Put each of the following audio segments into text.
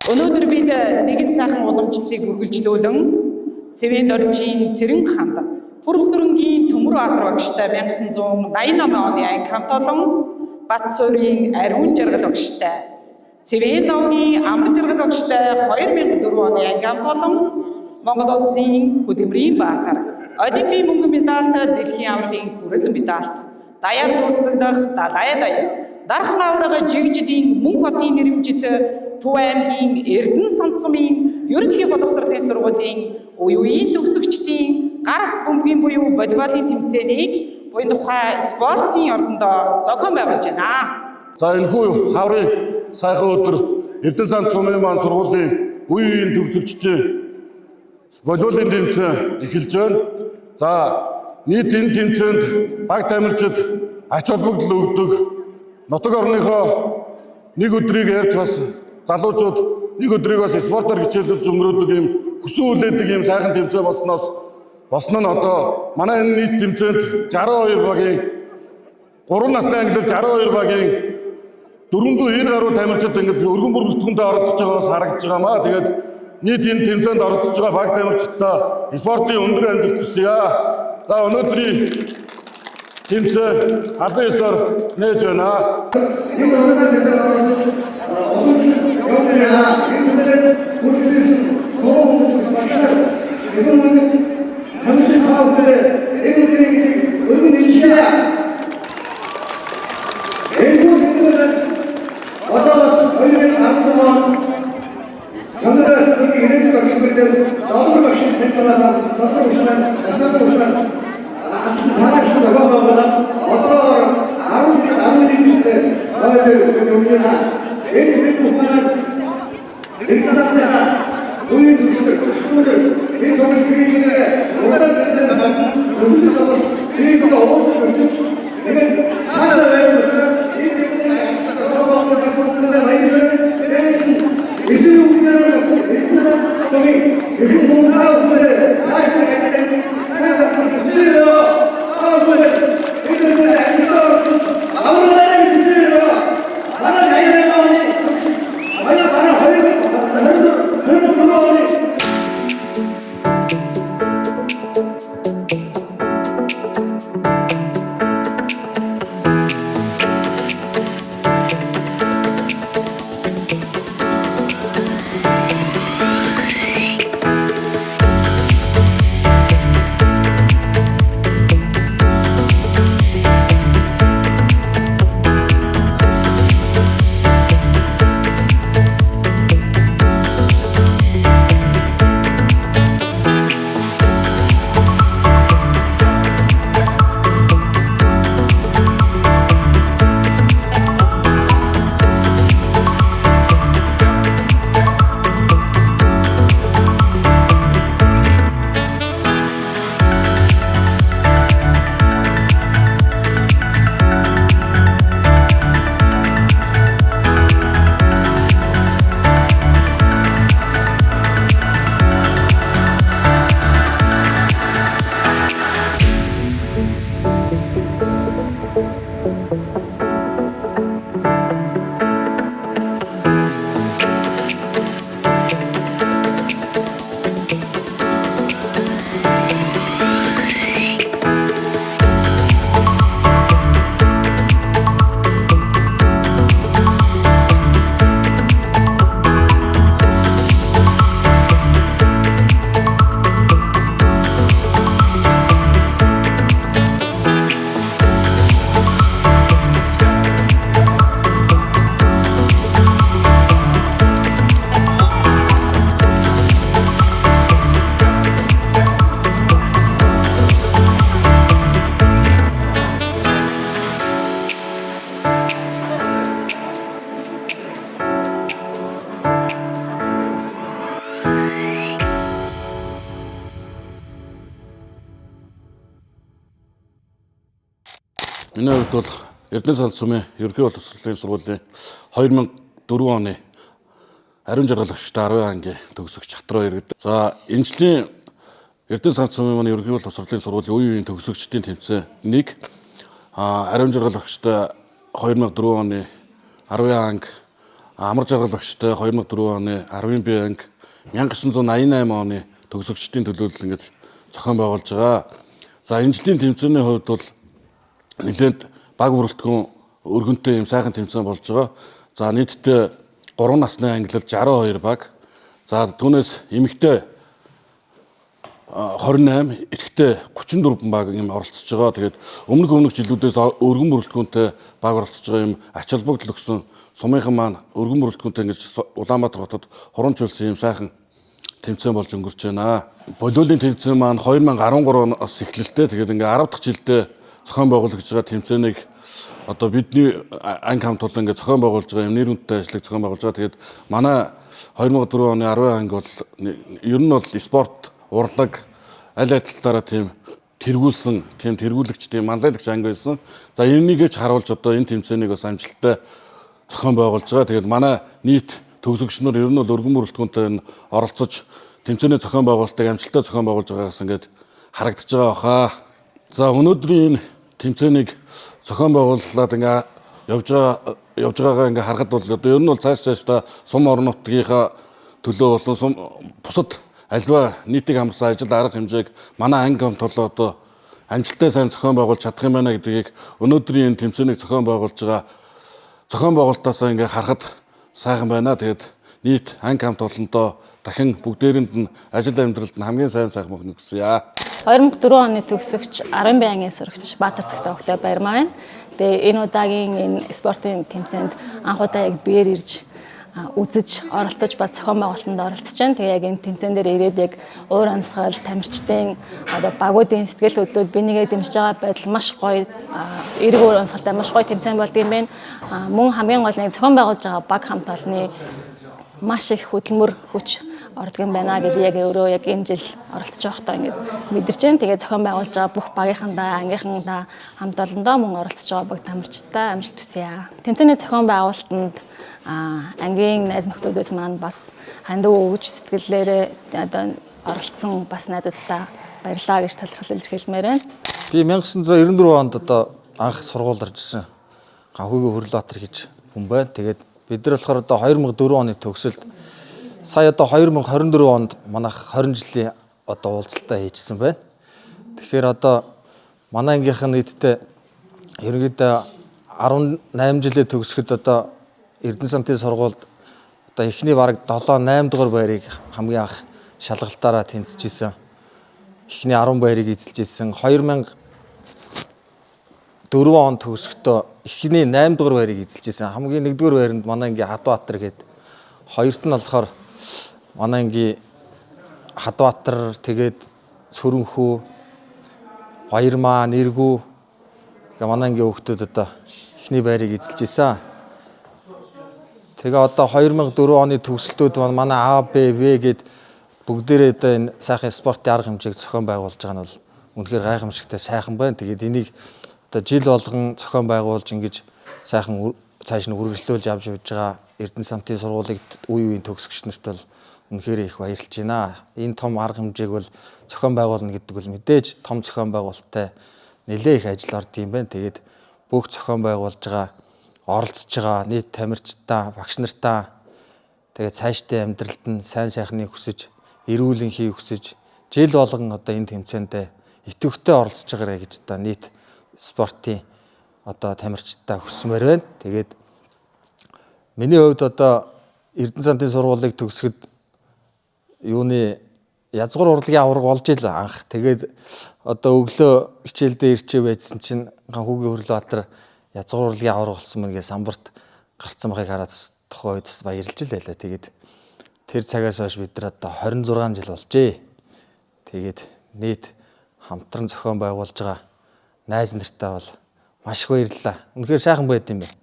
Өнөөдөр бид нэгэн сайхан уламжлалыг үргэлжлүүлэн Цэвэн Доржийн Цэрэн ханд Пүрвсүрэнгийн Төмөр багштай 1988 оны анги хамт олон Батсуурийн Ариун жаргал багштай Цэвэн давны Амар жаргал багштай 2004 оны анги хамт олон Монгол Улсын хөдөлмөрийн баатар Олимпийн мөнгөн медальт дэлхийн аваргын хүрээлэн медальт даяар дурсагдах далай дархан аварга жигжидийн Мөнх хотын нэрмжит Төв аймгийн Эрдэнэ Санцсумын ерөнхий боловсролын сургуулийн үеийн төгсөгчдийн гар бөмбөгийн буюу волейболын тэмцээнийг буян тухай спортын ордондоо зохион байгуулж байна. За энэхүү хаврын сайхан өдөр Эрдэнэ Санцсумын маань сургуулийн үеийн төгсөгчдийн волейболын тэмцээн эхэлж байна. За нийт энэ тэмцээнд баг тамирчид ач холбогдол өгдөг нутаг орныхоо нэг өдрийг ярьж бас залуучууд нэг өдрийг бас спортоор хичээлж өнгөрөөдөг юм хүсэн үлээдэг юм сайхан тэмцээн болсон нь одоо манай энэ нийт тэмцээнд 62 багийн 3 насны ангилал 62 багийн 490 гаруй тамирчид ингэж өргөн бүрэлдэхүүндээ оролцож байгаагаас харагдаж байгаамаа. Тэгээд нийт энэ тэмцээнд оролцож байгаа баг тамирчидаа спортын өндөр амжилт хүсье. За өнөөдрийн тэмцээн албан ёсоор нээж байна. Миний хувьд бол Эрдэнэ сан цумын ерөнхий боловсролын сургуулийн 2004 оны ариун жаргалагчтай 10 ангийн төгсөгч Чатруу иргэд. За энэ жилийн Эрдэнэ сан цумын манай ерөнхий боловсролын сургуулийн үеийн төгсөгчдийн тэмцээнийг ариун жаргалагчтай 2004 оны 10 анги, амар жаргалагчтай 2004 оны 10 б анги, 1988 оны төгсөгчдийн төлөөлөл ингэж зохион байгуулж байгаа. За энэ жилийн тэмцээний хувьд бол нэлээд баг бүрэлдэхүүн өргөнтэй юм сайхан тэмцээн болж байгаа. За нийтдээ 3 насны ангилал 62 баг. За түүнээс эмэгтэй 28, эрэгтэй 34 баг юм оролцож байгаа. Тэгээд өмнөх жилүүдээс өргөн бүрэлдэхүүнтэй баг оролцож байгаа юм ач холбогдол өгсөн сумынхан маань өргөн бүрэлдэхүүнтэй ингэж Улаанбаатар хотод хурамжуулсан юм сайхан тэмцээн болж өнгөрч байна. Волейболын тэмцээн маань 2013-оос эхлэлтэй. Тэгээд ингээ 10 дахь жилдээ зохион байгуулагдж байгаа тэмцээнийг одоо бидний анги хамт олон ингээ зохион байгуулж байгаа юм нэр хүндтэй ажлыг зохион байгуулж байгаа. Тэгээд манай 2004 оны 10 анги бол ер нь бол спорт, урлаг аль адилтаараа тийм тэргүүлсэн, тийм тэргүүлэгч, тийм манлайлагч анги байсан. За энийгээ ч харуулж одоо энэ тэмцээнийг бас амжилттай зохион байгуулж байгаа. Тэгээд манай нийт төгсөгч нар ер нь бол өргөн бүрэлдэхүүнтэй оролцож тэмцээний зохион байгуулалтыг амжилттай зохион байгуулж байгаагаас ингээд харагдаж байгаа хаа. За өнөөдрийн энэ тэмцээнийг зохион байгууллаад ингээ явж байгаагаа ингээ харахад бол одоо ер нь бол цаашдаа сум орон нутгийнхаа төлөө болон бусад альва нийтийг хамарсан ажил арга хэмжээг манай анги хамт одоо амжилттай сайн зохион байгуулж чадах юм байна гэдгийг өнөөдрийн энэ тэмцээнийг зохион байгуулж байгаа зохион байгуулалтаасаа ингээ харахад сайхан байна. Тэгээд нийт анги хамт олондоо дахин бүгдээрэнд нь ажил амьдралд нь хамгийн сайн мөхнө гэсэн яа. 2004 оны төгсөгч 10 байнгын сурагч Баатар Цэгтэй Огтой баярмаа байна. Тэгээ энэ удаагийн энэ спортын тэмцээнд анх удаа яг биеэр ирж үзэж оролцож ба зохион байгуулалтанд оролцож байна. Тэгээ яг энэ тэмцээн дээр ирээд яг уур амьсгал, тамирчдын одоо багуудын сэтгэл хөдлөл бинийгээ дэмжиж байгаа байдал маш гоё эрг уур амьсгалтай маш гоё тэмцээн болд юм байна. Мөн хамгийн гол нь зохион байгуулж байгаа баг хамт олонны маш их хөдөлмөр хүч ордог юм байна гэдэг яг өөрөө яг энэ жил оролцож байхдаа ингээд мэдэрч байна. Тэгээ зохион байгуулж байгаа бүх багийнхандаа, ангийнхандаа хамт олондоо мөн оролцож байгаа баг тамирчтай амжилт хүсье. Тэмцээний зохион байгуулалтанд ангийн найз нөхдөөдөөс маань бас хандив өгж сэтгэлээрээ одоо оролцсон бас найзуудтай баярлалаа гэж талархал илэрхийлмээр байна. Би 1994 онд одоо анх сургууль орж ирсэн. Ганхүйгийн Хөрлөбаатар гэж хүн байна. Тэгээд бид нар болохоор одоо 2004 оны төгсөлд сая одоо 2024 онд манайх 20 жилийн одоо уулзалтаа хийжсэн байна. Тэгэхээр одоо манай ангийнх нь нийтдээ ерөнхийдөө 18 жилээ төгсгöd одоо Эрдэнэ самтын сургуульд одоо эхний бараг 7-8 дугаар байрыг хамгийн анх шалгалтаараа тэнцэжсэн. Эхний 10 байрыг эзэлжсэн. 2004 онд төгсөхдөө эхний 8 дугаар байрыг эзэлжсэн. Хамгийн 1 дугаар байранд манай ангийн Хадбаатар гээд хоёрт нь болохоор манай ангийн Хадбаатар тэгээд Цөрөнхөө, Баярмаа, Нэргүү гэ манай ангийн хүүхдүүд одоо эхний байрыг эзэлжсэн. Тэгээ одоо 2004 оны төгсөлтүүд манай А, Б, В гээд бүгдээрээ одоо энэ сайхан спортын арга хэмжээг зохион байгуулж байгаа нь бол үнэхээр гайхамшигтай сайхан байна. Тэгээд энийг одоо жил болгон зохион байгуулж ингэж сайхан цааш нь үргэлжлүүлж авч явж байгаа Эрдэнэ самтын сургуулийг үе үеийн төгсөгч нарт бол үнэхээр их баярлж байна. Энэ том арга хэмжээг бол зохион байгуулна гэдэг бол мэдээж том зохион байгуулалттай нэлээ их ажил орд юм байна. Тэгээд бүх зохион байгуулж байгаа оролцож байгаа нийт тамирчдаа, багш нартаа тэгээд цаашдын амьдралд нь сайн сайхныг хүсэж, эрүүл энхийг хүсэж, жил болгон одоо энэ тэмцээнд идэвхтэй оролцож байгаарэ гэж одоо нийт спортын одоо тамирчдаа хүсмээр байна. Тэгээд миний хувьд одоо Эрдэнэ самтын сургуулийг төгсгöd юуны язгуур урлагийн аварга болж ил анх. Тэгээд одоо өглөө хичээлдээ ирчээ байжсэн чинь Ганхүйгийн Хөрлөбаатар язгуур урлагийн аварга болсон мэн гээ самбарт гарцсан байхыг хараад тухайн үед баярлж л байлаа. Тэгээд тэр цагаас хойш бид нар одоо 26 жил болжээ. Тэгээд нийт хамтран зохион байгуулж байгаа найз нартаа бол маш их баярлалаа. Үнэхээр сайхан байд юм байна.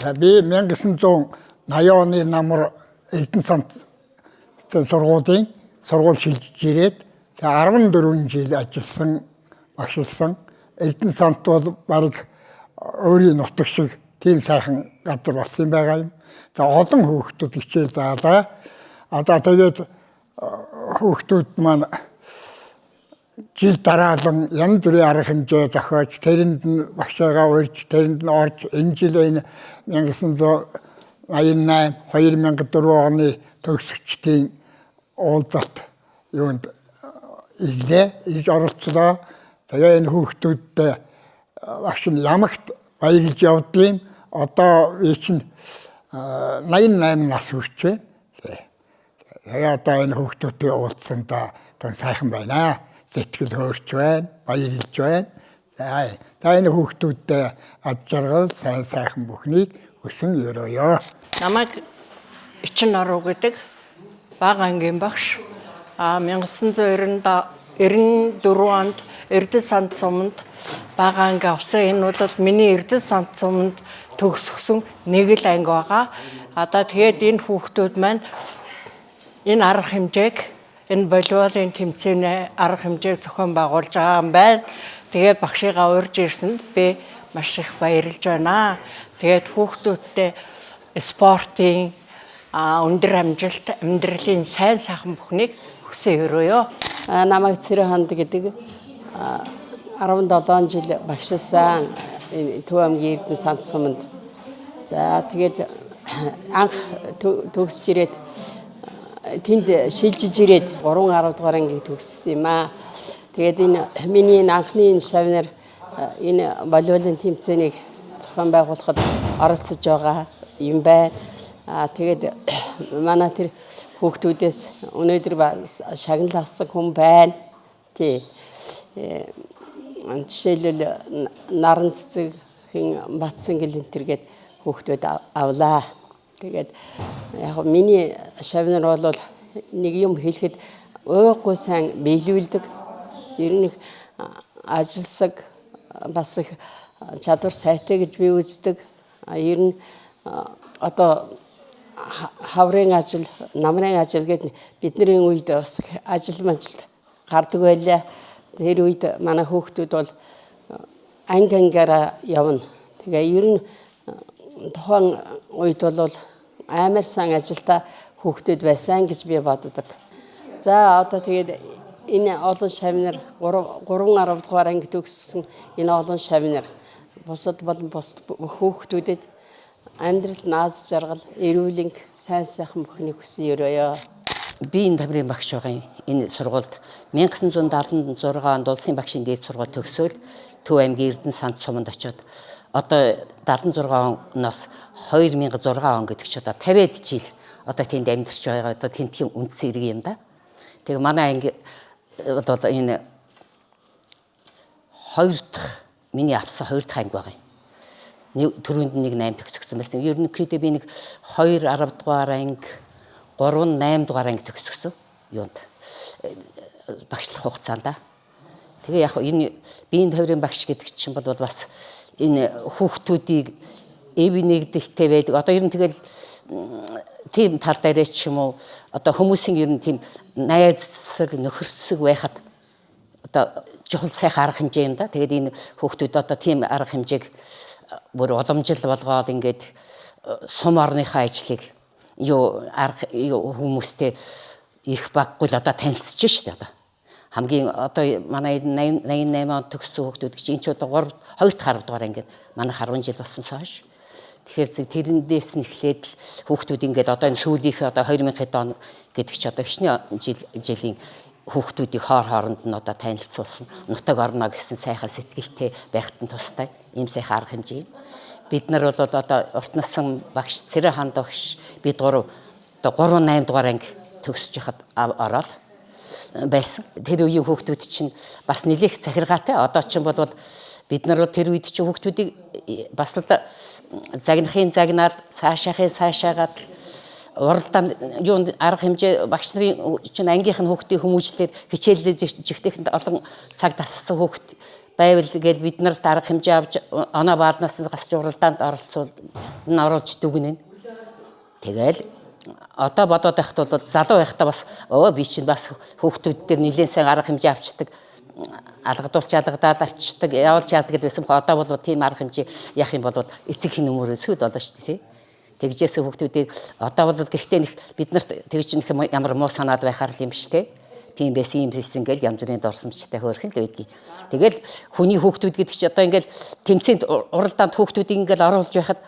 Би 1980 оны намар Эрдэнэсанд сургуулийн сургууль шилжиж ирээд 14 жил ажилласан, багшилсан. Эрдэнэсанд бол бараг өөрийн нутаг шиг тийм сайхан газар болсон байгаа юм. За олон хүүхдүүд хичээл заалаа. Одоо тэгээд хүүхдүүд маань жил дараалан янз бүрийн арга хэмжээ зохиож, тэрэнд нь багшаагаа урьж, тэрэнд нь орж, энэ жил энэ 1988-2004 оны төгсөгчдийн уулзалт юунд ирж оролцлоо. Тэгээ энэ хүүхдүүдтэй багш нь ямагт баярлж явдгийн. Одоо би чинь 88 нас хүрчээ. Тэгээ одоо энэ хүүхдүүдтэй уулзсандаа сайхан байна. Сэтгэл хөөрч байна, баярлж байна. За энэ хүүхдүүдтэй ад жаргал сайхан бүхнийг хүсэн өрөөё. Намайг Ичин Оруу гэдэг бага ангийн багш. 1994 онд Эрдэнэсанд суманд бага анги авсан. Энэ бол миний Эрдэнэсанд суманд төгсгсөн нэг л анги байгаа. Одоо тэгээд энэ хүүхдүүд маань энэ арга хэмжээг, энэ волейболын тэмцээний арга хэмжээг зохион байгуулж байгаа юм байна. Тэгээд багшигаа урьж ирсэнд би маш их баярлж байна. Тэгээд хүүхдүүдтэй спортын өндөр амжилт, амьдралын сайн сайхан бүхнийг хүсэн өрөөё. Намайг Цэрэг Ханд гэдэг 17 жил багшилсан Төв аймгийн Эрдэнэсанд суманд. За тэгээд анх төгсөж ирээд тэнд шилжиж ирээд 3-10 дугаар анги төгссөн юм аа. Тэгээд энэ миний анхны шавнар энэ волейболын тэмцээнийг зохион байгуулахад оролцож байгаа юм байна. Тэгээд манай тэр хүүхдүүдээс өнөөдөр шагнал авсан хүн байна. Тий. Жишээлбэл Наран цэцгийн Батсангил энтергээд хүүхдүүд авлаа. Тэгээд яг миний шавнар бол нэг юм хэлэхэд өөхгүй сайн биелүүлдэг. Ер нь ажилсаг бас их чадвар сайтай гэж би үздэг. Ер нь одоо хаврын ажил, намрын ажил гэдэг бидний үед бас ажил гардаг байлаа. Тэр үед манай хүүхдүүд бол ангиангаараа явна. Тэгээ ер нь тухайн үед бол амар сан ажилда хүүхдүүд байсан гэж би боддог. За одоо тэгээд энэ олон шавнар 3-10 дугаар анги төгссөн энэ олон шавнар бусад болон бус хүүхдүүдэд амьдрал нааз жаргал, эрүүл энх, сайн сайхан бүхнийг хүсэн өрөөё. Би энэ тамирын багш байгаа энэ сургуульд 1976 онд улсын багшийн дээд сургууль төгсөөл Төв аймгийн Эрдэнэсанд суманд очиод одоо 76 оноос 2006 он гэдэг ч одоо 50-д жил одоо тэнд амьдарч байгаа. Одоо тентхийн үндсэн иргэн юм да. Тэгээ манай анги бол энэ миний авсан 2 дахь анги байгаа юм. Түрүүнд нэг 8 төгсгсөн байсан. Ерөнхийдөө би нэг 2 10 дугаар анги, 3 8 дугаар анги төгсгсөн. Юунд багшлах хугацаанд. Тэгээ яг энэ биеийн тавирын багш гэдэг чинь бол бас энэ хүүхдүүдийг эв нэгдэлтэй байдаг. Одоо ер нь тэгэл тийм тал дээрээ ч юм уу одоо хүмүүсийн ер нь тийм найзсаг нөхөрсөг байхад одоо жохол сайхан арга хэмжээ юм да. Тэгээд энэ хүүхдүүд одоо тийм арга хэмжээг бүр уламжил болгоод ингээд сум орныхаа ажлыг хүмүүстэй их баггүй л одоо танилцж штэ одоо. Хамгийн одоо манай 88 онд төгссөн хүүхдүүд гэж энэ ч одоо 2 дахь 10 дугаар ингээд манай 10 жил болсонсоо хойш. Тэгэхээр тэрэндээс нь эхлээд хүүхдүүд ингээд одоо энэ сүүлийнхээ одоо 2000 он гэдэг чи одоо хичнээн жилийн хүүхдүүдийг хооронд нь одоо танилцуулсан нутаг орно гэсэн сайхан сэтгэлтэй байхад нь тустай ийм сайхан арга хэмжээ. Бид нар бол одоо урт насны багш Цэрэг Ханд багш бид 3 8 дугаар анги төгсөж яхад ороод байсан. Тэр үеийн хүүхдүүд чинь бас нэлээх захиргаатай. Одоо чинь бол бид нар тэр үед чинь хүүхдүүдийг бас загнахын загнаад цаашаагаад уралдаан юунд арга хэмжээ багш нарын чинь ангийнх нь хүүхдийн хүмүүжлэлээр хичээллээ жигтэйхэнд олон цаг тассан хүүхд байвал гээд бид нарт арга хэмжээ авч оноо баалнаас гасч уралдаанд оруулж дүгнэн. Тэгэл одоо бодоод байхад бол залуу байхдаа бас би чинь бас хүүхдүүд дээр нэлээд сайн арга хэмжээ авчдаг, алгадаад авчдаг, явуулж яадаг гэсэн. Одоо бол тийм арга хэмжээ яах юм бол эцэг хин өмөрөө сүд болно шүү дээ. Тэгжээс хүүхдүүдийг одоо бол гэхдээ бид нарт тэгж ямар муу санаад байхаар юм биш те. Тийм байсан юм хийсэн гэж янз бүрийн дурсамжтай хөөрхөн л байдгийг. Тэгээд хүний хүүхдүүд гэдэг чи одоо ингээл тэмцээнд уралдаанд хүүхдүүдийг ингээл оруулж байхад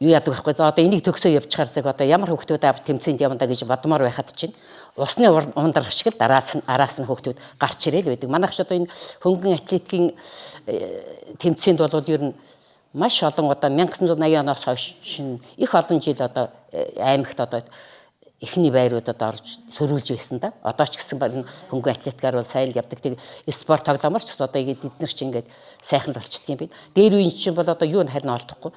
юу яадаг байхгүй. За одоо энийг төгсөө явж чарцаг одоо ямар хүүхдүүд авч тэмцээнд явна гэж бодмоор байхад чинь усны ундрах шиг л араас нь хүүхдүүд гарч ирээл байдаг. Манайх ч одоо энэ хөнгөн атлетикийн тэмцээнд бол ер нь маш олон одоо 1980 оноос хойш шин их олон жил одоо аймагт одоо эхний байруудад орж төрүүлж байсан да. Одоо ч гэсэн хөнгөн атлетикаар бол сайн л явдаг. Тэг спорт тоглооморч одоо эдгээр нар ч ингээд сайхан болчихдөг юм байна. Дээр үеийн чинь бол одоо юу харин олдохгүй.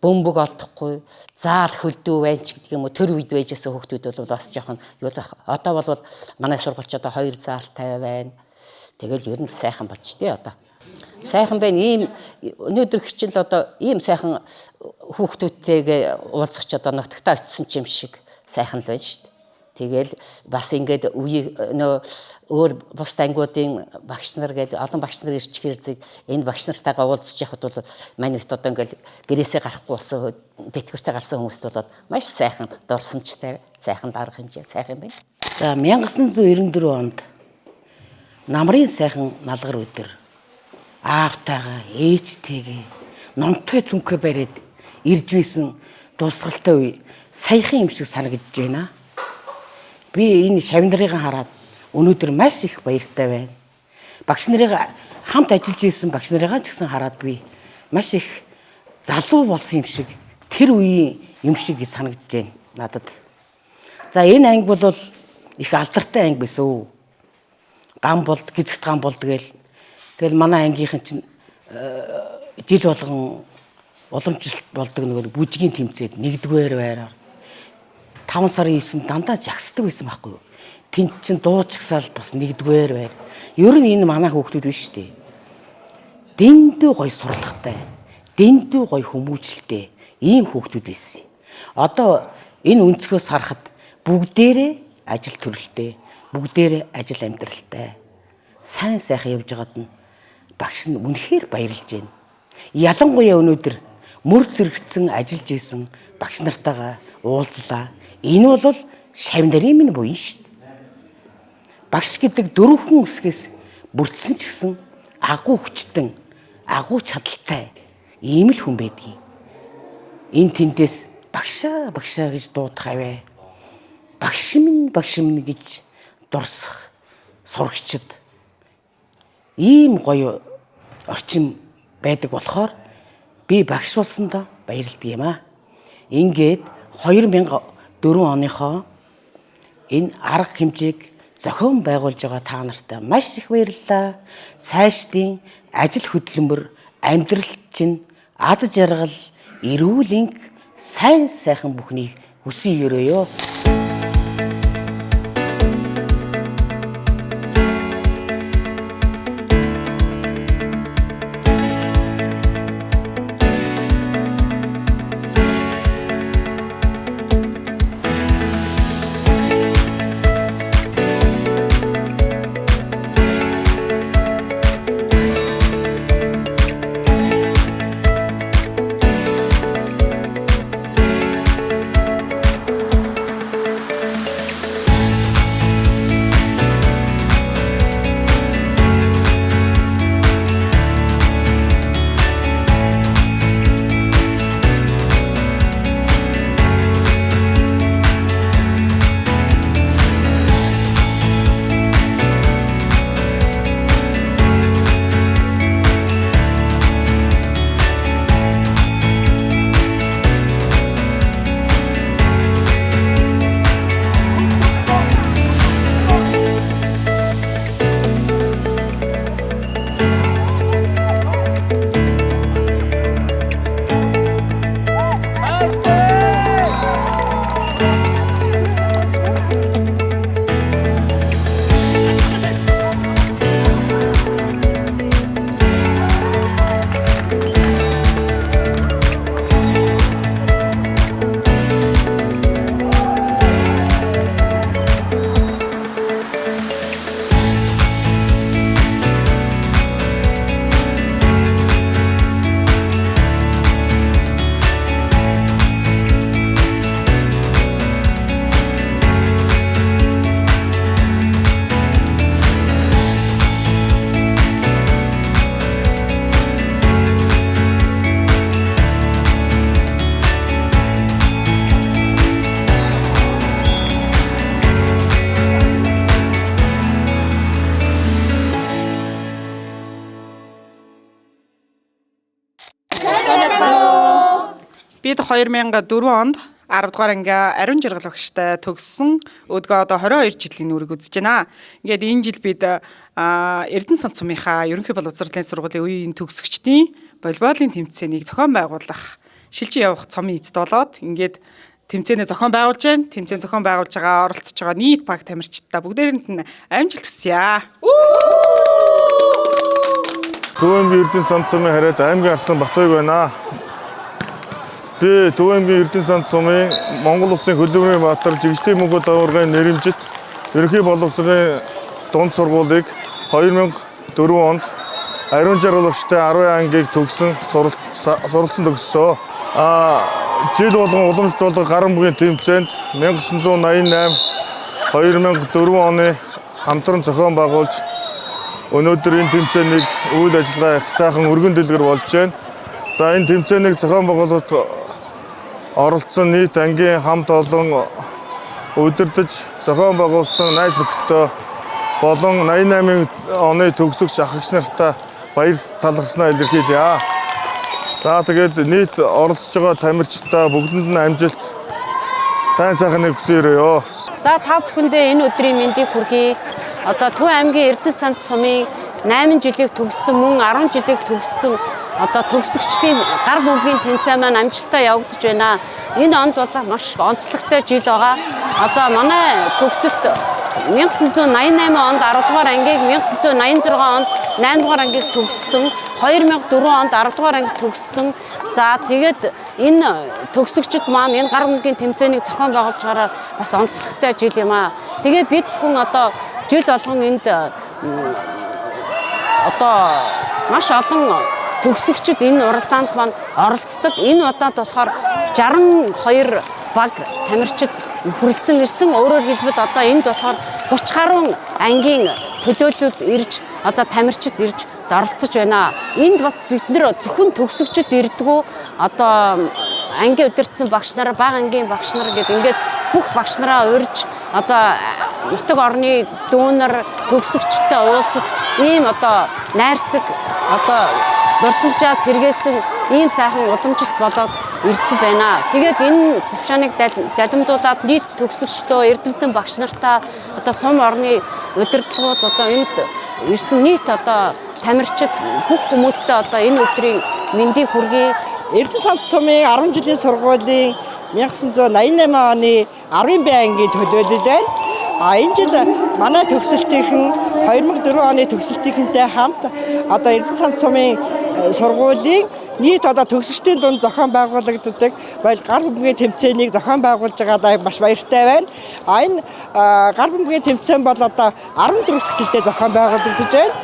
Бөмбөг олдохгүй. Заал хөлдөө байнч гэдэг юм уу төр үед байжсэн хүүхдүүд бол бас жоохон юу байх. Одоо бол манай сургуульч одоо 2 заалтай байна. Тэгэл ер нь сайхан болч тээ одоо. Сайхан байна. Ийм өнөөдөр хичээл одоо ийм сайхан хүүхдүүдтэйгээ уулзах одоо нутагтаа очисон юм шиг сайхан л байж шүү дээ. Тэгээд бас ингээд өөр бус ангиудын багш нар гэдэг олон багш нар ирж хэрзэг энэ багш нартайгаа уулзж яхад бол манайд одоо ингээд гэрээсээ гарахгүй болсон тэтгэвртэй гарсан хүмүүст бол маш сайхан дурсамжтай сайхан дарга хэмжээ сайхан байна. За 1994 онд намрын сайхан налгар өдөр аавтайгаа ээжтэйгээ номтой цүнхэ бариад ирж байсан дусгалтай үе саяхан юм шиг санагдаж байна. Би энэ шавнарыг хараад өнөөдөр маш их баяртай байна. Багш нарыг хамт ажиллаж исэн багш нарыгаа ч гэсэн хараад би маш их залуу болсон юм шиг тэр үеийн юм шиг санагдаж байна надад. За энэ анги бол их алдартай анги байсан. Гам болд гизэгт гам болд тэгэл манай ангийнхан чинь жил болгон уламжлалт болдог нөгөө бүжгийн тэмцээд 1-р байраар 5 сарын 9-нд дандаа жагсдаг байсан байхгүй юу. Тэнд чинь дуучгсаал бас 1-р байр. Ер нь энэ манай хүүхдүүд биш шүү дээ. Дэндүү гоё сурлагатай, дэндүү гоё хүмүүжлэлтэй ийм хүүхдүүд байсан. Одоо энэ өнцгөөс харахад бүгдээрээ ажил төрөлтэй, бүгдээрээ ажил амьдралтай. Сайн сайхан явж байгаад нь багш нь үнэхээр баярлж байна. Ялангуяа өнөөдөр мөр зэрэгцэн ажиллаж исэн багш нартайгаа уулзлаа. Энэ бол шавнарын минь буян шүү дээ. Багш гэдэг дөрвөн үсгээс бүрдсэн ч гэсэн агуу хүчтэн, агуу чадaltaй ийм л хүн байдгийг. Энэ тэндээс багшаа гэж дуудах авэ. Багш минь гэж дурсах сурагчид ийм гоё орчин байдаг болохоор би багш болсондоо баярлдаг юм аа. Ингээд 2004 оныхоо энэ арга хэмжээг зохион байгуулж байгаа та нартай маш их баярлалаа. Цаашдын ажил хөдөлмөр, амьдрал чинь аз жаргал, эрүүл энх, сайн сайхан бүхнийг хүсье өрөөё. Бид 2004 онд 10 дугаар анги ариун жаргал багштай төгссөн өдгөө одоо 22 жилийн үрийг үзэж байна. Ингээд энэ жил бид Эрдэнэ сан цумынхаа ерөнхий боловсролын сургуулийн үеийн төгсөгчдийн волейболын тэмцээнийг зохион байгуулах, шилжиж явах цомын эцэд болоод ингээд тэмцээний зохион байгуулж байна. Тэмцээн зохион байгуулж байгаа, оролцож байгаа нийт баг тамирчидаа бүгдээрэнд нь амжилт хүсье. Төвөмгийн Эрдэнэ сан цумын хараад аймгийн Арслан Батбаяг байна. Би Төвөмгийн Эрдэнэ сан цумын Монгол Улсын Хөдөлмөрийн Баатар Жигжлийн мөнгө даваргын нэрэмжит ерөнхий боловсролын дунд сургуулийг 2004 онд ариун жаргал багштай 10 ангийг төгссөн суралцсан төгссөн. Жил болгон уламжлалт болго гарын бүгийн тэмцээнд 1988 2004 оны хамтран зохион байгуулж өнөөдөр энэ тэмцээнийг үйл ажиллагаа их сайхан өргөн дэлгэр болж байна. За энэ тэмцээнийг зохион байгуулалт оролцсон нийт ангийн хамт олон удирдах зохион байгуулсан найз нөхдөд болон 88 оны төгсөгч ах эгч нартай баяр талархснаа илэрхийлье. За тэгээд нийт оролцож байгаа тамирчдаа бүгдэнд нь амжилт сайн сайхныг хүсье. За та бүхэндээ энэ өдрийн мэндийг хүргэе. Одоо Төв аймгийн Эрдэнэ сан цумын 8 жилийг төгссөн, мөн 10 жилийг төгссөн одоо төгсөгчдийн гар бүгийн тэмцээн маань амжилттай явагдаж байна. Энэ онд бол маш онцлогтой жил байгаа. Одоо манай төгсөлт 1988 онд 10 дугаар ангийг, 1986 онд 8 дугаар ангийг төгссөн, 2004 онд 10 дугаар анги төгссөн. За тэгээд энэ төгсөгчд маань энэ гар бүгийн тэмцээнийг зохион байгуулж байгаараа бас онцлогтой жил юм аа. Тэгээд бид хүн одоо жил болгон энд одоо маш олон төгсөгчд энэ уралдаанд маань оролцдог. Энэ удаад болохоор 62 баг тамирчид хүрэлцэн ирсэн. Өөрөөр хэлбэл одоо энд болохоор 30 гаруй ангийн төлөөлөлд ирж одоо тамирчид ирж оролцож байна. Энд бид нэр зөвхөн төгсөгчд ирдгүү одоо ангийн удирдсан багш нар, бага ангийн багш нар гэдэг ингээд бүх багш нараа урьж одоо нутаг орны дүүнер төгсөгчтэй уулзаж ийм одоо найрсаг одоо дурсамжаас сэргээсэн ийм сайхан уламжлалт болоод ирсэн байна. Тэгээд энэ завшааныг далимдуулаад нийт төгсөгчдөө эрдэмтэн багш нартаа одоо сум орны удирдлагууд одоо энд ирсэн нийт одоо тамирчид бүх хүмүүстээ одоо энэ өдрийн мэндийг хүргэе. Эрдэнэ сан цумын 10 жилийн сургуулийн 1988 оны 10 бай ангийн төлөөлөл байна. Энэ жил манай төгсөлтийнхэн 2004 оны төгсөлтийнхэнтэй хамт одоо Эрдэнэ сан цумын сургуулийн нийт одоо төгсөгчдийн дунд зохион байгуулагддаг гар бүмгийн тэмцээнийг зохион байгуулж байгаадаа маш баяртай байна. Энэ гар бүмгийн тэмцээн бол одоо 14 дахь жилдээ зохион байгуулагдаж байна.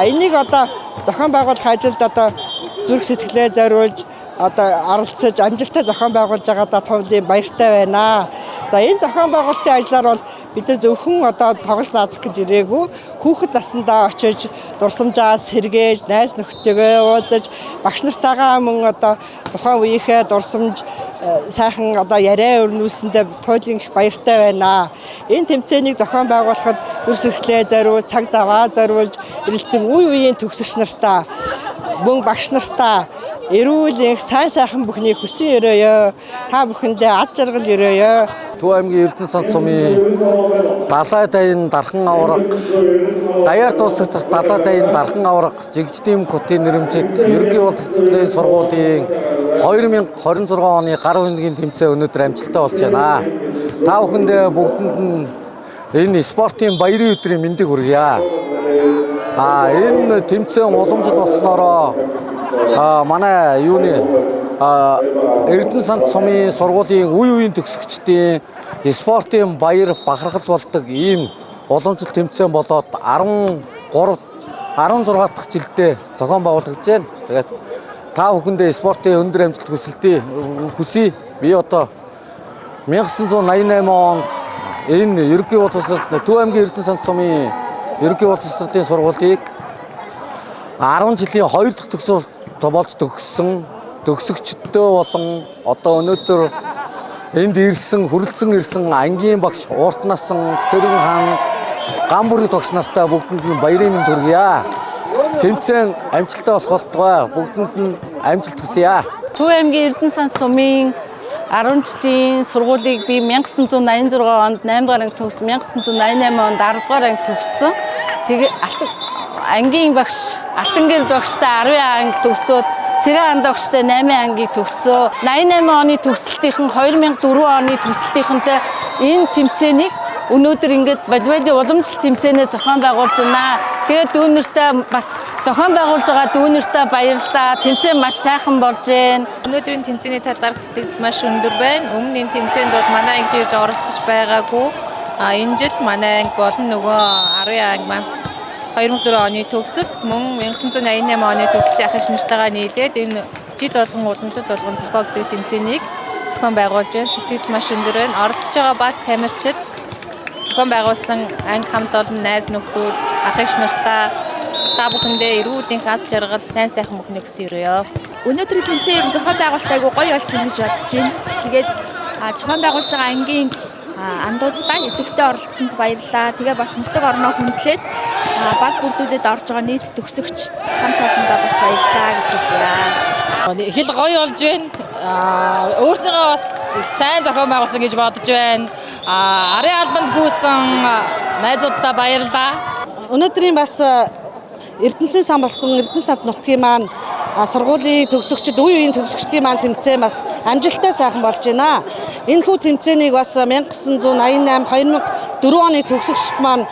Энийг одоо зохион байгуулах ажилд одоо зүрх сэтгэлээ зориулж одоо оролцож амжилттай зохион байгуулж байгаадаа төвлийн баяртай байна. За энэ зохион байгуулалтын ажлаар бол бид нар зөвхөн одоо тоглож наадах гэж ирээгүй. Хүүхэд насндаа очиж дурсамжаас сэргээж, найз нөхдөдөө уулзаж, багш нартайгаа мөн одоо тухайн үеийнхээ дурсамж сайхан одоо яриа өрнүүлсэндээ туйлын их баяртай байна. Энэ тэмцээнийг зохион байгуулахад зүрх сэтгэлээ зориулж, цаг заваа зориулж ирэлцсэн үе үеийн төгсөгч нартаа мөн багш нартаа эрүүл их сайн сайхан бүхний хүсэн өрөөё. Та бүхэндээ ад жаргал өрөөё. Төв аймгийн Эрдэнэ сан цумын далай дайн дархан авраг, даяар дуусах далай дайн дархан авраг Жигжлийн хотын нэрэмжит ерөнхий боловсролын сургуулийн 2026 оны гар бүгийн тэмцээн өнөөдөр амжилттай болж байна. Та бүхэндээ бүгдэнд нь энэ спортын баярын өдрийн мэндийг хүргье. Энэ тэмцээн уламжлалт болсноороо манай Эрдэнэ сан цумын сургуулийн үе үеийн төгсөгчдийн спортын баяр бахархал болдог ийм уламжлалт тэмцээн болоод 16 дахь жилдээ зохион байгуулагдаж байна. Тэгээд та бүхэндээ спортын өндөр амжилт хүсье. Би одоо 1988 онд энэ ерөнхий боловсрол Төв аймгийн Эрдэнэ сан цумын ерөнхий боловсролын сургуулийг 10 жилийн 2 дахь төгсөлт болж төгссөн төгсөгчдөө болон одоо өнөөдөр энд ирсэн хүрэлцэн ирсэн ангийн багш урт насан Цэрэн хаан ган бүрийн тогс нартай бүгдэнд нь баярын мэнд хүргье. Тэмцээн амжилттай болох болтугай бүгдэнд нь амжилт хүсье. Төв аймгийн Эрдэнэсан сумын 10 жилийн сургуулийг би 1986 онд 8 дугаар анги төгссөн, 1988 онд 10 дугаар анги төгссөн. Тэгээ ангийн багш Алтангэр багштай 10 анги төгсөөд Цэрэн анд багштай 8 ангийг төгссөө. 88 оны төгсөлтийнхэн 2004 оны төгсөлтийнхэнтэй энэ тэмцээнийг өнөөдөр ингээд волейболын уламжлалт тэмцээнээр зохион байгуулж байна. Тэгээд дүүнертэй бас зохион байгуулж байгаа дүүнертэй баярлалаа. Тэмцээн маш сайхан болж байна. Өнөөдрийн тэмцээний талаар сэтгэл маш өндөр байна. Өмнө энэ тэмцээнд бол манай анги ирж оролцож байгаагүй. Энэ жил манай анги болон нөгөө 10 анги маань 2004 оны төгсөлт мөн 1988 оны төгсөлтийн ахыгч нартайгаа нийлээд энэ жид болгон уламжлалт болгон зохиогддог тэмцээнийг зохион байгуулж байна. Сэтгэж маш өндөр байна. Оролцож байгаа баг тамирчид зохион байгуулсан анги хамт олон найз нөхдүүд ахыгч нартай та бүхэндээ эрүүлийн аз жаргал сайн сайхан бүхнийг хүсье. Өнөөдрийн тэмцээн ер нь зохион байгуулалт айгу гоё болж байна гэж бодож байна. Тэгээд зохион байгуулж байгаа ангийн андуудтай идэвхтэй оролцсонд баярлалаа. Тэгээ бас нутаг орноо хүндлээд баг бүрдүүлээд орж байгаа нийт төгсөгч хамт олондоо бас баярлалаа гэж хэлье. Их л гоё болж байна. Өөртөө бас сайн зохион байгуулсан гэж бодож байна. Арын албанд гүйсэн найзуудтай баярлалаа. Өнөөдрийн бас Эрдэнэсын сан болсон Эрдэнэ санд нутгийн маань сургуулийн төгсөгчд үе үеийн төгсөгчдийн маань тэмцээн бас амжилттай сайхан болж байна. Энэхүү тэмцээнийг бас 1988 2004 оны төгсөгчд маань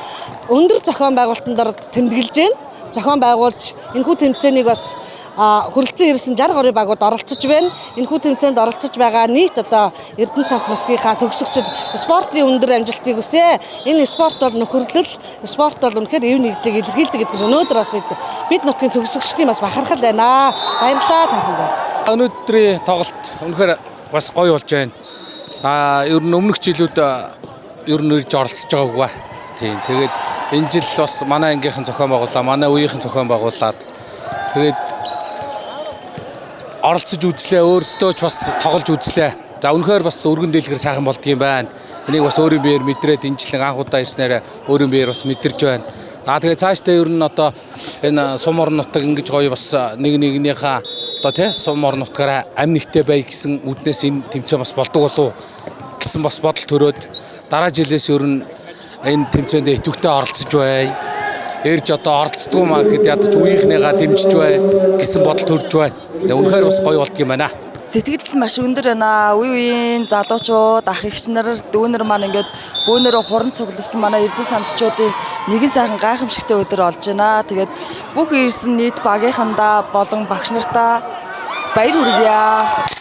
өндөр зохион байгуулалтанд тэмдэглэж байна. Зохион байгуулж энэхүү тэмцээнийг бас хүрэлцэн ирсэн 60 гаруй багууд оролцож байна. Энэхүү тэмцээнд оролцож байгаа нийт одоо Эрдэнэ санд нутгийнхаа төгсөгчд спортын өндөр амжилтыг хүсье. Энэ спорт бол нөхөрлөл, спорт бол үнэхээр ив нэгдлийг илэрхийлдэг гэдэг нь өнөөдөр бас бид нутгийн төгсөгчдийн бас бахархал байна. Баярлалаа тахандаа. Өнөөдрийн тоглолт үнэхээр бас гоё болж байна. Ер нь өмнөх жилүүд ер нь ирж оролцож байгаагүй. Тийм. Тэгээд энэ жил бас манай ангийнхан зохион байгууллаа, манай үеийнхэн зохион байгууллаад тэгээд оролцож үзлээ, өөрсдөө ч бас тоглож үзлээ. За үнэхээр бас өргөн дэлгэр сайхан болдгийм байна. Энийг бас өөрийн биеэр мэдрээд энэ жилийн анх удаа ирснээр өөрийн биеэр бас мэдэрж байна. Тэгээд цаашдаа ер нь одоо энэ сум орон нутаг ингэж гоё бас нэг нэгнийхээ одоо тий сум орон нутгаараа амь нэгтэй бай гэсэн үднээс энэ тэмцээн бас болдог болов гэсэн бас бодол төрөөд дараа жилээс ер нь энэ тэмцээнд идэвхтэй оролцож бай. Эрж одоо оролцдгүй маа гэхэд ядч үеийнхнийгаа дэмжиж бай гэсэн бодол төрж байна. Тэгээ үнэхээр бас гоё болдгийм байна. Сэтгэл маш өндөр байна. Үе үеийн залуучууд, ах эгч нар, дүүнер маань ингээд бөөнөрөө хуран цугларсан манай Эрдэнэ сандчуудын нэгэн сайхан гайхамшигтай өдөр болж байна. Тэгээд бүх ирсэн нийт багийнхандаа болон багш нартаа баяр хүргье.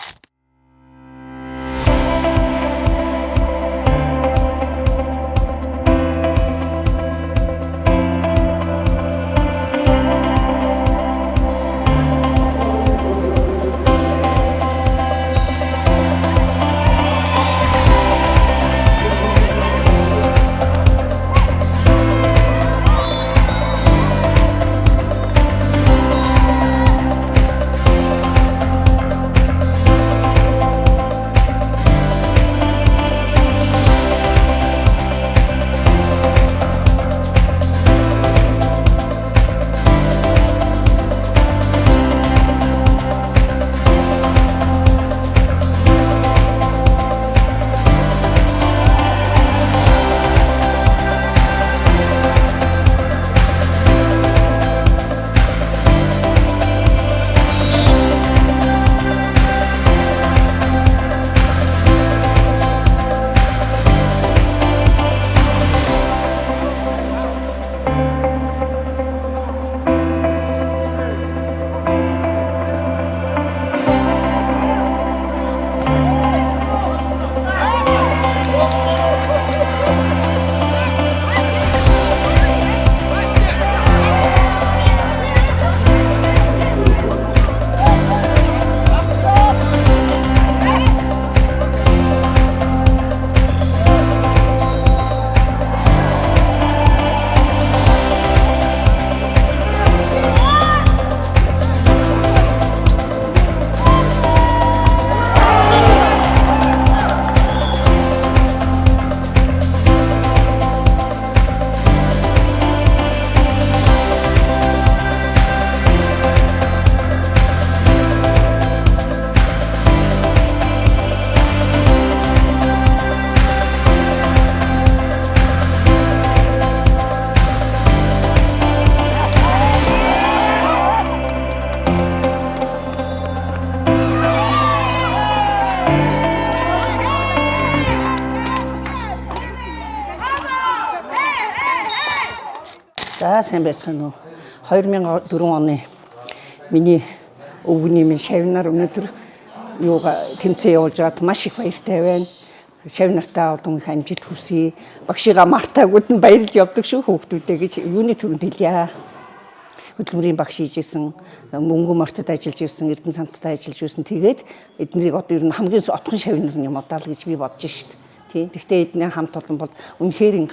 За сайн байцгаана уу. 2004 оны миний өвгөний минь шавнаар өнөөдөр юугаа тэмцээн явуулж байгаад маш их баяртай байна. Шавнартаа олон их амжилт хүсье. Багшигаа мартаагууд нь баярлж явдаг шүү хүүхдүүдээ гэж юуны төрөнд хэлье. Хөдөлмөрийн багш хийжсэн, мөнгө мортод ажиллаж ирсэн, Эрдэнэ сантад ажиллаж ирсэн. Тэгээд эднийг одоо ер нь хамгийн отхон шавнар юм одоо л гэж би бодож шít. Тийм. Гэхдээ эдний хамт олон бол үнэхээр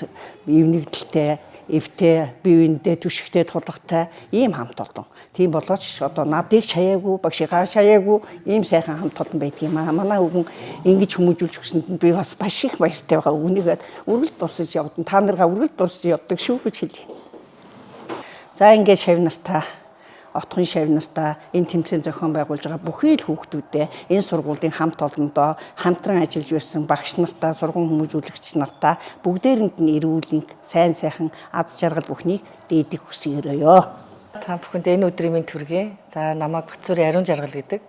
эвнэгдэлтэй, эвтэй, биеиндээ түшигтэй, тулгатай ийм хамт олон. Тийм болооч одоо надыг шаяагүй, багшигаа шаяагүй ийм сайхан хамт олон байдаг юм аа. Манай өвгөн ингэж хүмүүжүүлж өгсөнд би бас маш их баяртай байгаа. Өвгөнийгээ үргэлж дурсаж явдаг. Та наргаа үргэлж дурсаж явдаг шүү гэж хэлье. За ингээд шавнартаа отхон шавнартаа энэ тэмцээн зохион байгуулж байгаа бүхий л хүүхдүүдээ энэ сургуулийн хамт олондоо хамтран ажиллаж байсан багш нартаа, сургууль хүмүүжүүлэгч нартаа бүгдээрэнд нь эрүүлэн сайн сайхан аз жаргал бүхнийг дээдийг хүсье. Та бүхэнд энэ өдрийн минь төргий. За намайг Бацуурын Ариун Жаргал гэдэг.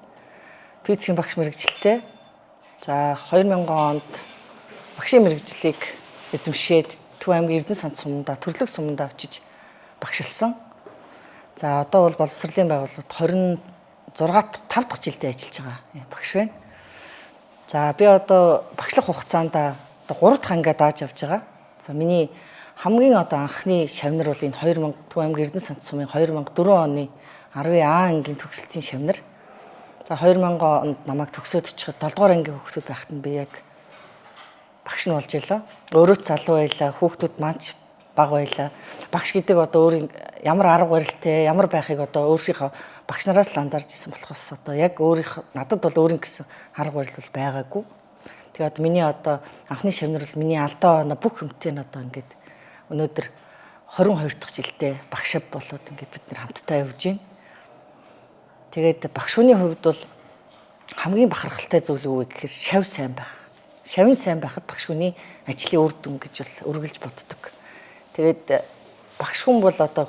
Физикийн багш мэргэжилтэй. За 2000 онд багшийн мэргэжлийг эзэмшээд Төв аймгийн Эрдэнэ санд суманда, төрлөх суманда очиж багшилсан. За одоо бол боловсролын байгууллагад 5 дахь жилдээ ажиллаж байгаа багш байна. За би одоо багшлах хугацаанд 3 дахь ангиа дааж явж байгаа. За миний хамгийн одоо анхны шавнар бол энэ 2000 Төв аймгийн Эрдэнэ санд сумын 2004 оны 10 А ангийн төгсөлтийн шавнар. За 2000 онд намайг төгсөөд очиход 7 дугаар ангийн хүүхдүүд байхад нь би яг багш нь болж байлаа. Өөрөө залуу байлаа, хүүхдүүд маань бага байлаа. Багш гэдэг одоо өөр ямар арга барилтай, ямар байхыг одоо өөрийнхөө багш нараас л анзаарч ирсэн болохоос одоо яг надад бол өөрийн гэсэн арга барил бол байгаагүй. Тэгээд миний одоо анхны шавнар бол миний алдаа оноо бүх юмтэй нь одоо ингээд өнөөдөр 22 дахь жилдээ багшаа болоод ингээд бид нэр хамтдаа явж байна. Тэгээд багш хүний хувьд бол хамгийн бахархалтай зүйл юу вэ гэхээр шав сайн байх. Шавн сайн байхад багш хүний ажлын үр дүн гэж бол үргэлж боддог. Тэгээд багш хүн бол одоо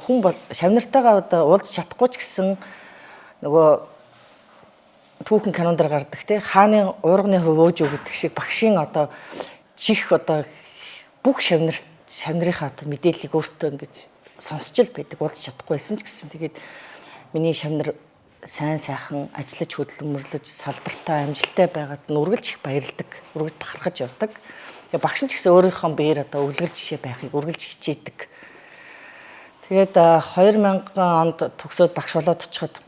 шавнартайгаа одоо уулзч чадахгүй ч гэсэн нөгөө түүхэн кинонд гардаг те хааны уурганы хувь өөж өгдөг шиг багшийн одоо чих одоо бүх шавнарынхаа одоо мэдээллийг өөртөө ингэж сонсч л байдаг, уулзч чадахгүй байсан ч гэсэн тэгээд миний шавнар сайн сайхан ажиллаж хөдөлмөрлөж салбартаа амжилттай байгаад нь үргэлж их баярлдаг, үргэлж бахархаж явдаг. Тэгээ багш нь ч гэсэн өөрийнхөө биеэр одоо өвлгөр жишээ байхыг үргэлж хичээдэг. Тэгээд 2000 онд төгсөөд багш болоод очиход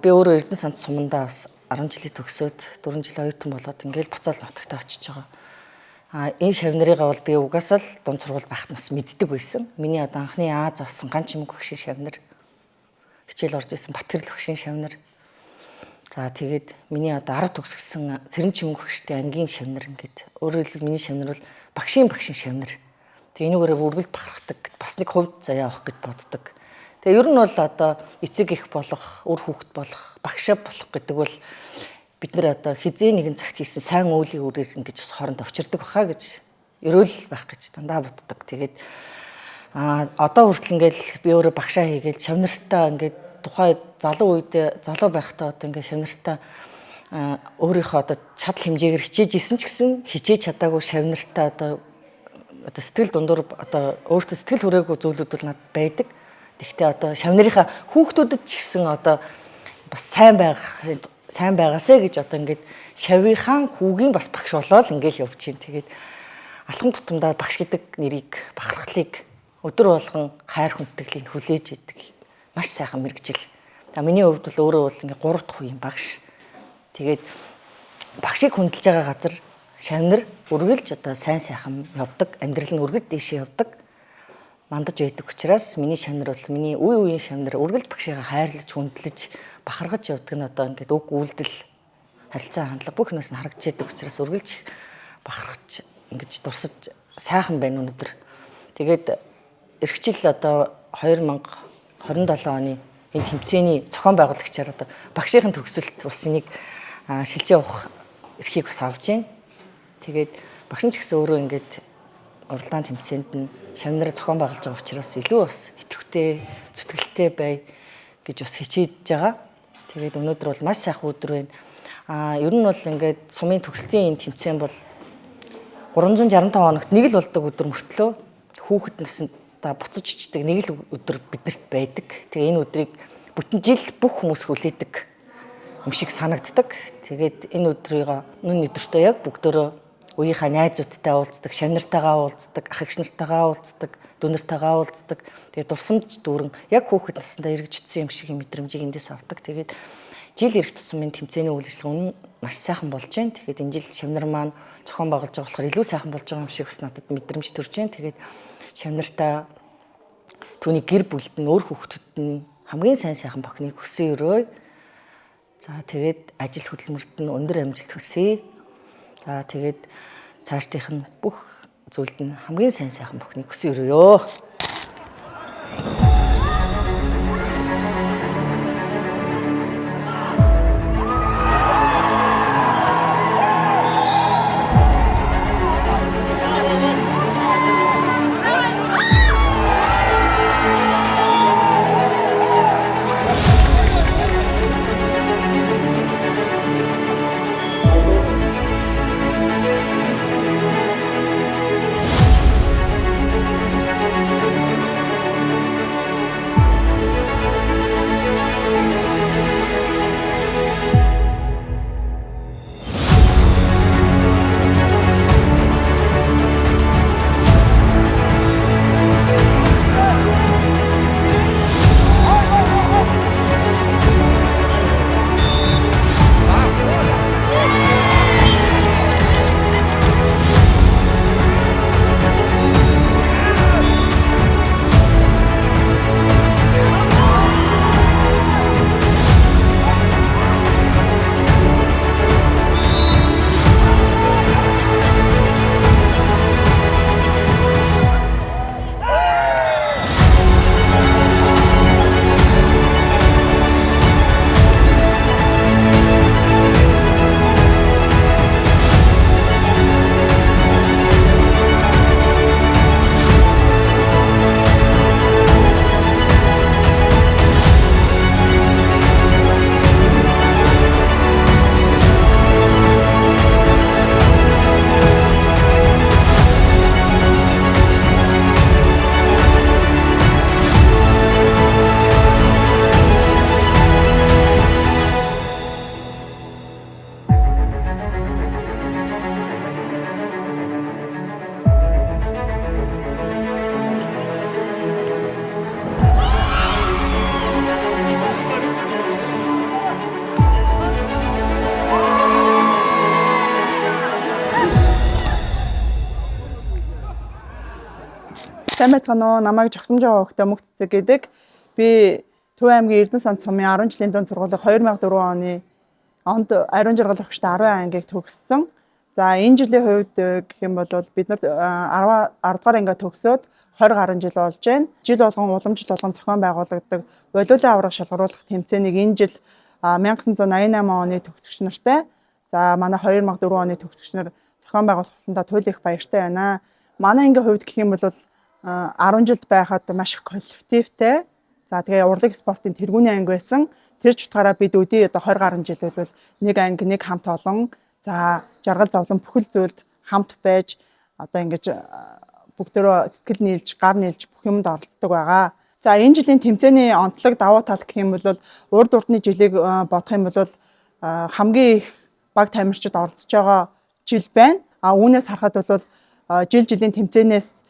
би өөрөө Эрдэнэ санд сумандаа бас 10 жилийн төгсөөд 4 жил оюутан болоод ингээл Буцаал нутагтаа очиж байгаа. Энэ шавнарыгаа бол би угаасаа л дунд сургууль байхад бас мэддэг байсан. Миний одоо анхны Аз авсан Ганч Чимэг багшийн шавнар. Хичээл орж исэн Батгэрэл багшийн шавнар. За тэгээд миний одоо 10 төгсгсөн Цэрэн Чимэг багштай ангийн шавнар ингээд өөрөөр хэлбэл миний шавнар бол багшийн шавнар. Тэгээ энүүгээрээ үргэлж бахархдаг. Бас нэг хувьд заяа авах гэж боддог. Тэгээ ер нь бол одоо эцэг их болох, үр хүүхэд болох, багшаа болох гэдэг бол бид нэр одоо хизээ нэгэн цагт хийсэн сайн үеийн үрээр ингэж хооронд авчирдаг баха гэж ерөөл байх гэж дандаа боддог. Тэгээд одоо хүртэл ингээл би өөрөө багшаа хийгээл шавнартаа ингээд тухай залуу үедээ залуу байхдаа одоо ингээд шавнартаа өөрийнхөө одоо чадал хэмжээгээр хичээж исэн ч гэсэн хичээж чадаагүй шавнартаа одоо сэтгэл дундуур одоо өөртөө сэтгэл хүрээгүй зүйлүүд бол надад байдаг. Тэгэхдээ одоо шавнарынхаа хүүхдүүдэд ч гэсэн одоо бас сайн байгаасэ гэж одоо ингээд шавийнхаа хүүгийн бас багш болоод ингээл явж чинь. Тэгээд алхам тутамдаа багш гэдэг нэрийг бахархлыг өдөр болгон хайр хүндэтгэлийг хүлээж идэг маш сайхан мэргэжил. Миний хувьд бол өөрөө бол ингээд 3 дахь үеийн багш. Тэгээд багшийг хүндэлж байгаа газар шавнар үргэлж одоо сайн сайхан явдаг, амьдрал нь үргэлж дээшээ явдаг. Мандаж байдаг учраас миний шавнар бол миний үеийн шавнар үргэлж багшигаа хайрлаж, хүндлэж, бахархаж явдаг нь одоо ингээд үг үйлдэл, харилцаа хандлага бүх юмс нь харагдж байдаг учраас үргэлж бахархаж ингэж дурсаж сайхан байна өнөдөр. Тэгээд эх жил одоо 2027 оны энэ тэмцээний зохион байгуулагчаар одоо багшийн төгсөлт бас энийг шилжиж явах эрхийг бас авж байна. Тэгээд багш нь ч гэсэн өөрөө ингээд уралдаан тэмцээнд нь шавнараа зохион байгуулж байгаа учраас илүү бас идэвхтэй, зүтгэлтэй бай гэж бас хичээж байгаа. Тэгээд өнөөдөр бол маш сайхан өдөр байна. Ер нь бол ингээд сумын төгслийн энэ тэмцээн бол 365 хоногт нэг л болдог өдөр мөртлөө хүүхэд наснд одоо буцаж ичдэг нэг л өдөр биднэрт байдаг. Тэгээ энэ өдрийг бүтэн жил бүх хүмүүс хүлээдэг юм шиг санагддаг. Тэгээд энэ өдрийг нүн өдөртөө яг бүгдөө үеийнхаа найзуудтай уулздаг, шавнартайгаа уулздаг, ах эгч нартайгаа уулздаг, дүү нартайгаа уулздаг. Тэгээд дурсамж дүүрэн яг хүүхэд наснда эргэжчихсэн юм шиг мэдрэмжийг эндээс авдаг. Тэгээд жил ирэх тусам энэ тэмцээний үйл ажиллагаа маш сайхан болж байна. Тэгээд энэ жил шавнар маань зохион байгуулж байгаа болохоор илүү сайхан болж байгаа юм шиг бас надад мэдрэмж төрж байна. Тэгээд шавнартаа түүний гэр бүлд нь өөр хүүхдүүд нь хамгийн сайхан бохныг хүсэн өрөө. За тэгээд ажил хөдөлмөрт нь өндөр амжилт хүсье. За тэгээд цаашдынх нь бүх зүйлд нь хамгийн сайхан бохныг хүсэн өрөөё. Сайн байцгаана уу? Намайг Жогсомжоо хөвгтөө Мөх Цэцэг гэдэг. Би Төв аймгийн Эрдэнэ санд сумын 10 жилийн дунд сургуулийг 2004 оны онд ариун жаргал өгчтэй 10 ангийг төгссөн. За энэ жилийн хувьд гэх юм бол бид нар 10 дугаар ангиа төгсөөд 20 гаруй жил болж байна. Жил болгон уламжлал болгон зохион байгуулагддаг болиулын аврах шалгаруулах тэмцээнийг энэ жил 1988 оны төгсөгч нартай. За манай 2004 оны төгсөгч нар зохион байгуулалтандаа туйл их баяртай байна. Манай ангийн хувьд гэх юм бол 10 жилд байхад маш их коллективтэй. За тэгээ урлаг спортын тэргүүний анги байсан. Тэр ч утгаараа бид өдөө одоо 20 гаруй жил бол нэг анги нэг хамт олон за жаргал зовлон бүхэл зүйлд хамт байж одоо ингэж бүгдөө сэтгэл нийлж, гар нийлж бүх юмд оролцдог байгаа. За энэ жилийн тэмцээний онцлог давуу тал гэх юм бол урд урдны жилийг бодох юм бол хамгийн их баг тамирчид оролцож байгаа жил байна. Үүнээс харахад бол жилийн тэмцээнээс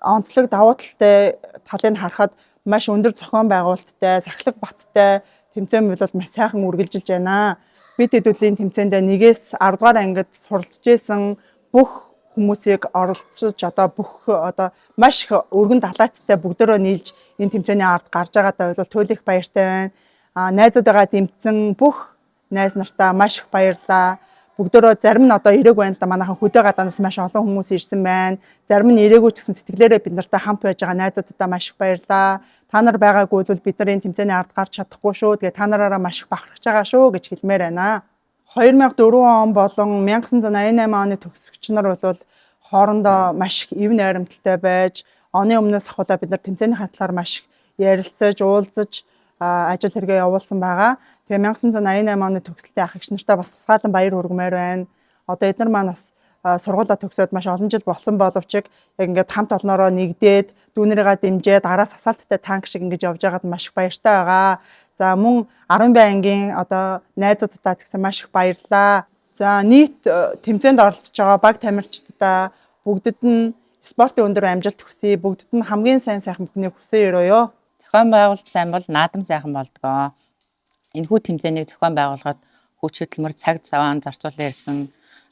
онцлог давуу талтай талыг харахад маш өндөр зохион байгуулалттай, сахилга баттай тэмцээн бол маш сайхан үргэлжилж байна. Бид хэдүүлийн тэмцээнд 1-ээс 10 дугаар ангид суралцж исэн бүх хүмүүсийг оролцож одоо маш их өргөн далайцтай бүгдөө нийлж энэ тэмцээний ард гарч байгаадаа бол туйл их баяртай байна. Найзуудаа дэмжсэн бүх найз нартаа маш их баярлалаа. Бүгдөө зарим нь одоо ирээгүй байна л да, манайхан хөдөө гадаанаас маш олон хүмүүс ирсэн байна. Зарим нь ирээгүй ч гэсэн сэтгэлээрээ бид нартай хамт байж байгаа найзуудаа маш их баярлалаа. Та нар байгаагүй бол бид нар энэ тэмцээний ард гарч чадахгүй шүү. Тэгээ та нараараа маш их бахархаж байгаа шүү гэж хэлмээр байна. 2004 он болон 1988 оны төгсөгч нар бол хоорондоо маш их ив найрамдалтай байж, оны өмнөөс ахуулаа бид нар тэмцээний хатлаар маш их ярилцаж, уулзаж ажил хэрэгээ явуулсан байгаа. Тэгээ 1988 оны төгсөлтийн ах эгч нартаа бас тусгаалan баяр хүргэмээр байна. Одоо эдгээр маань бас сургуулаа төгсөөд маш олон жил болсон боловч яг ингээд хамт олноороо нэгдээд дүүнэрийгээ дэмжээд араас асаалттай танк шиг ингэж явж байгаад маш их баяртай байгаа. За мөн 10 байнгийн одоо найзуудтай гэсэн маш их баярлалаа. За нийт тэмцээнд оролцож байгаа баг тамирчдаа бүгдэд нь спортын өндөр амжилт хүсье. Бүгдэд нь хамгийн сайхан бүхнийг хүсье өрөөё. Зохион байгуулалт сайн бол наадам сайхан болдгоо. Энэхүү тэмцээнийг зохион байгуулахад хүч хөдөлмөр цаг заваан зарцуулан ирсэн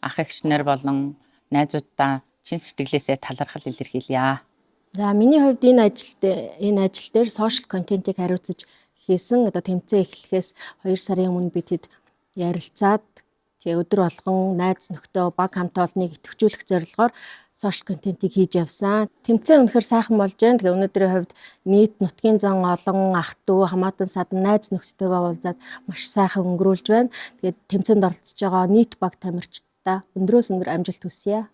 ах эгчнэр болон найзуудаа чин сэтгэлээсээ талархал илэрхийлье. За миний хувьд энэ ажил дээр сошиал контентыг хариуцаж хийсэн одоо тэмцээн эхлэхээс 2 сарын өмнө бид хэд ярилцаад өдөр болгон найз нөхдөө баг хамт олныг идэвхжүүлэх зорилгоор сошиал контентыг хийж явсан. Тэмцээн үнэхээр сайхан болж байна. Тэгээ өнөөдрийн хувьд нийт нутгийн зан олон ах トゥ хамаатан садан найз нөхдөйгөө уулзаад маш сайхан өнгөрүүлж байна. Тэгээд тэмцээнд оролцож байгаа нийт баг тамирчдаа өндрөөс өндөр амжилт хүсье.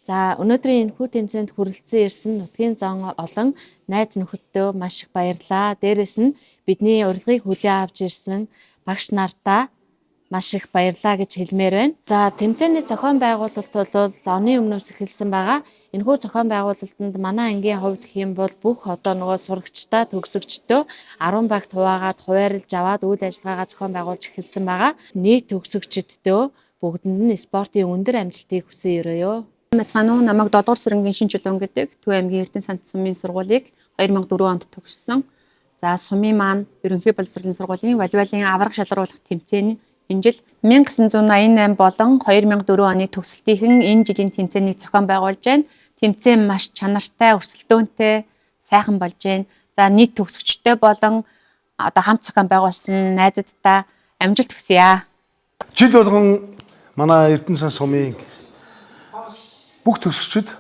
За өнөөдрийн энэхүү тэмцээнд хүрэлцэн ирсэн нутгийн зан олон найз нөхөддөө маш их баярлалаа. Дээрээс нь бидний урилгыг хүлээн авч ирсэн багш нартаа маш их баярлалаа гэж хэлмээр байна. За тэмцээний зохион байгуулалт бол оны өмнөөс эхэлсэн байгаа. Энэхүү зохион байгуулалтанд манай ангийн хувьд гэх юм бол бүх одоо нөгөө сурагчдаа төгсөгчдөө 10 багт хуваагаад хуваарлж аваад үйл ажиллагаагаа зохион байгуулж эхэлсэн байгаа. Нийт төгсөгчдөө бүгдэнд нь спортын өндөр амжилтыг хүсье өрөөё. Мацгану намайг 7 дугаар сүрэнгийн Шинжлэн гэдэг Төв аймгийн Эрдэнэ Санд сумын сургуулийг 2004 онд төгссөн. За сумын маань ерөнхий боловсролын сургуулийн волейболын аварга шалгаруулах тэмцээний энэ жил 1988 болон 2004 оны төгсөлтийн энэ жилийн тэмцээнийг зохион байгуулж байна. Тэмцээн маш чанартай, өрсөлдөөнтэй, сайхан болж байна. За нийт төгсөгчтэй болон одоо хамт зохион байгуулсан найзуудтай амжилт хүсье. Жил болгон манай Эрдэнэ Санд сумын бүх төгсөгчид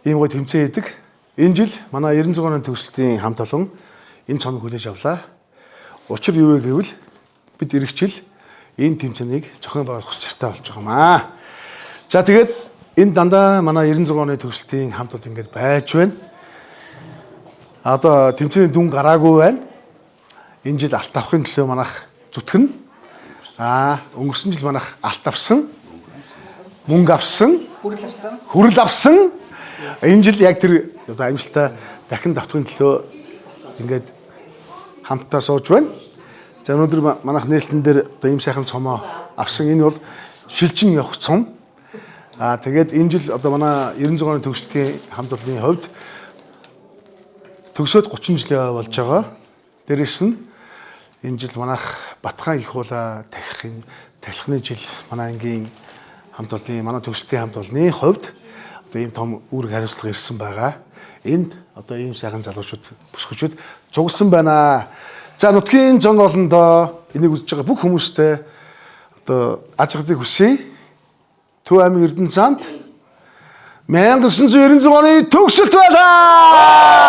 ийм гоё тэмцээн хийдэг. Энэ жил манай 96 оны төгсөлтийн хамт олон энэ цомыг хүлээж авлаа. Учир юу вэ гэвэл бид эх жил энэ тэмцээнийг зохион байгуулах учиртай болж байгаамаа. За тэгээд энэ дандаа манай 96 оны төгсөлтийн хамт бол ингэж байж байна. Одоо тэмцээний дүн гараагүй байна. Энэ жил алт авахын төлөө манайх зүтгэн. Өнгөрсөн жил манайх алт авсан, мөнгө авсан, хүрэл авсан. Энэ жил яг тэр одоо амжилтаа дахин давтахын төлөө ингээд хамтдаа сууж байна. За өнөөдөр манайх нээлтэн дээр одоо ийм сайхан цомоо авсан. Энэ бол шилжин явах цом. Тэгээд энэ жил одоо манай 96 оны төгсөлтийн хамт олонны хувьд төгсөөд 30 жил болж байгаа. Дээрээс нь энэ жил манайх Батхан их хуула тахихны жил манай ангийн хамт олонны манай төгсөлтийн хамт олонны хувьд одоо ийм том үүрэг хариуцлага ирсэн байгаа. Энд одоо ийм сайхан залуучууд бүсгүүчүүд зугсан байна. За нутгийн зан олондоо энийг үзэж байгаа бүх хүмүүстээ одоо аж ахуйг хүсье. Төв аймгийн Эрдэнэ Санд 1996 оны төгсөлт байлаа.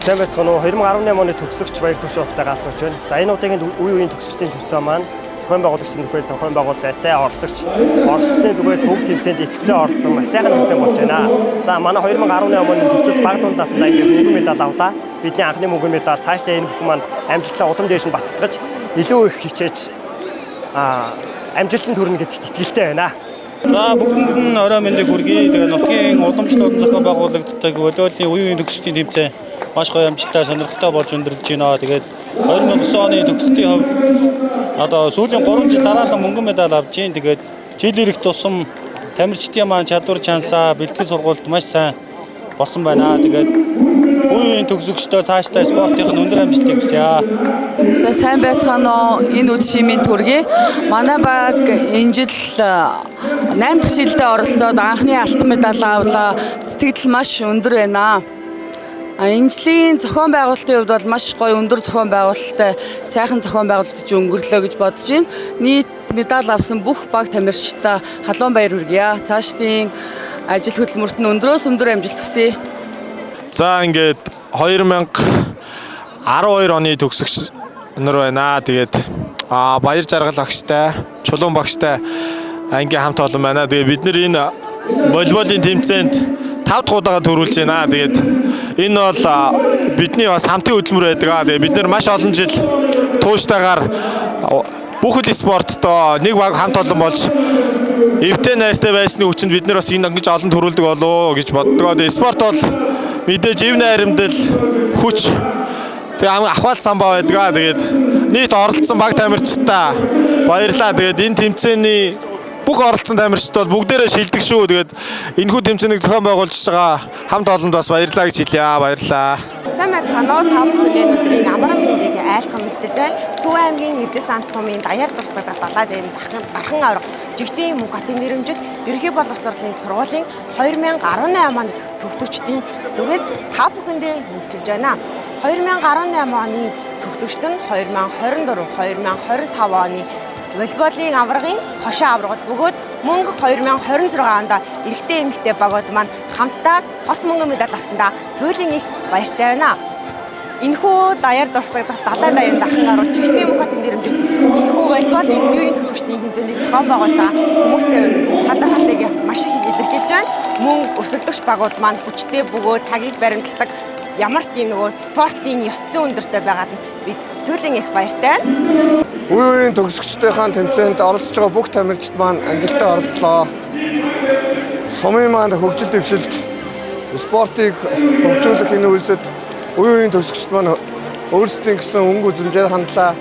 сайн байцгаана уу? 2018 оны төгсөгч баяр төвшөөртэй галзууч байна. За энэ удаагийн үе үеийн төгсөгчдийн төвцөө маань зохион байгуулагчдын түвшний зохион байгуулалттай оролцогч оролцогчдын зүгээс бүгд тэмцээнд идэвхтэй оролцсон маш сайхан тэмцээн болж байна. За манай 2018 оны төгсөгч баг дунд насандаа ингээд мөнгөн медаль авлаа. Бидний анхны мөнгөн медаль цаашдаа энэ бүхэн маань амжилттай улам дээш нь баттгаж илүү их хичээж амжилтанд хүрнэ гэдэгт итгэлтэй байна. За бүгдэнд нь орой мэндийг хүргэе. Тэгээ нутгийн уламжлалт зохион байгуулагддаг волейболын үе үеийн төгсөгчдийн тэмцээн маш гоё амжилттай сонирхолтой болж өндөрлөж байна. Тэгээд 2009 оны төгсөлтийн хувьд одоо сүүлийн 3 жил дараалан мөнгөн медаль авж байна. Тэгээд жил ирэх тусам тамирчдын маань чадвар чансаа бэлтгэл сургуульд маш сайн болсон байна. Тэгээд үеийн төгсөгчдөө цаашдаа спортын өндөр амжилтыг хүсье. За сайн байцгаана уу? Энэ үд шимийн төргий. Манай баг энэ жил 8 дахь жилдээ оролцоод анхны алтан медаль авлаа. Сэтгэл маш өндөр байна. Энэ жилийн зохион байгуулалтын хувьд бол маш гоё өндөр зохион байгуулалттай сайхан зохион байгуулалт өнгөрлөө гэж бодож байна. Нийт медаль авсан бүх баг тамирчдаа халуун баяр хүргье. Цаашдын ажил хөдөлмөрт нь өндрөөс өндөр амжилт хүсье. За ингээд 2012 оны төгсөгч нар байна. Тэгээд баяр жаргал багштай, чулуун багштай ангийн хамт олон байна. Тэгээд бид нэр энэ волейболын тэмцээнд 5 дахь удаага төрүүлж байна. Тэгээд энэ бол бидний бас хамтын хөдөлмөр байдаг. Тэгээд бид нэр маш олон жил тууштайгаар бүх л спорттой нэг баг хамт олон болж эвтэй найртай байсны хүчинд бид нар бас энэ ингэж олон төрүүлдэг болоо гэж боддог. Тэгээд спорт бол мэдээж эв найрамдал хүч тэгээ ахвал самбаа байдаг. Тэгээд нийт оролцсон баг тамирчдаа баярлаа. Тэгээд энэ тэмцээний бүх оролцсон тамирчид бол бүгдээрээ шилдэг шүү. Тэгээд энэхүү тэмцээнийг зохион байгуулж байгаа хамт олонд бас баярлаа гэж хэлье. Баярлаа. Сайн байцгаана уу? Та бүхэн өдрийн амран мэндийг айлтган мэдчилж байна. Төв аймгийн Эрдэс анд сумын даяар дурсдаг далаад энэ дархан авраг жигтэй мөнгө хатын нэрэмжит ерөнхий боловсролын сургуулийн 2018 оны төгсөгчдийн зүгээс та бүхэндээ мэдчилж байна. 2018 оны төгсөгчд нь 2024-2025 оны волейболын аврагын хошоо аврагууд бөгөөд мөнгө 2026 онд эрэгтэй эмэгтэй багууд маань хамтдаа хос мөнгөн медаль авсандаа туйлын их баяртай байна. Энэхүү даяар дурсагдах далай даяар дархан гаруй жигтэй мөнгө хатын нэрэмжит энэхүү волейболын үеийн төгсөгчдийн тэмцээнийг зохион байгуулж байгаа хүмүүстэй талархлыг маш их илэрхийлж байна. Мөн өсөлтөгч багууд маань хүчтэй бөгөөд цагийг баримталдаг ямар тийм нөгөө спортын ёс зүйн өндөртэй байгаад бид туйлын их баяртай байна. Үе үеийн төгсөгчдийнхаа тэмцээнд оролцож байгаа бүх тамирчид маань амжилттай оролцлоо. Сумын маань хөгжил дэвшилт спортыг хөгжүүлэх энэ үйлсэд үе үеийн төгсөгчд маань өөрсдийн гэсэн өнгө үзмжээр хандлаа.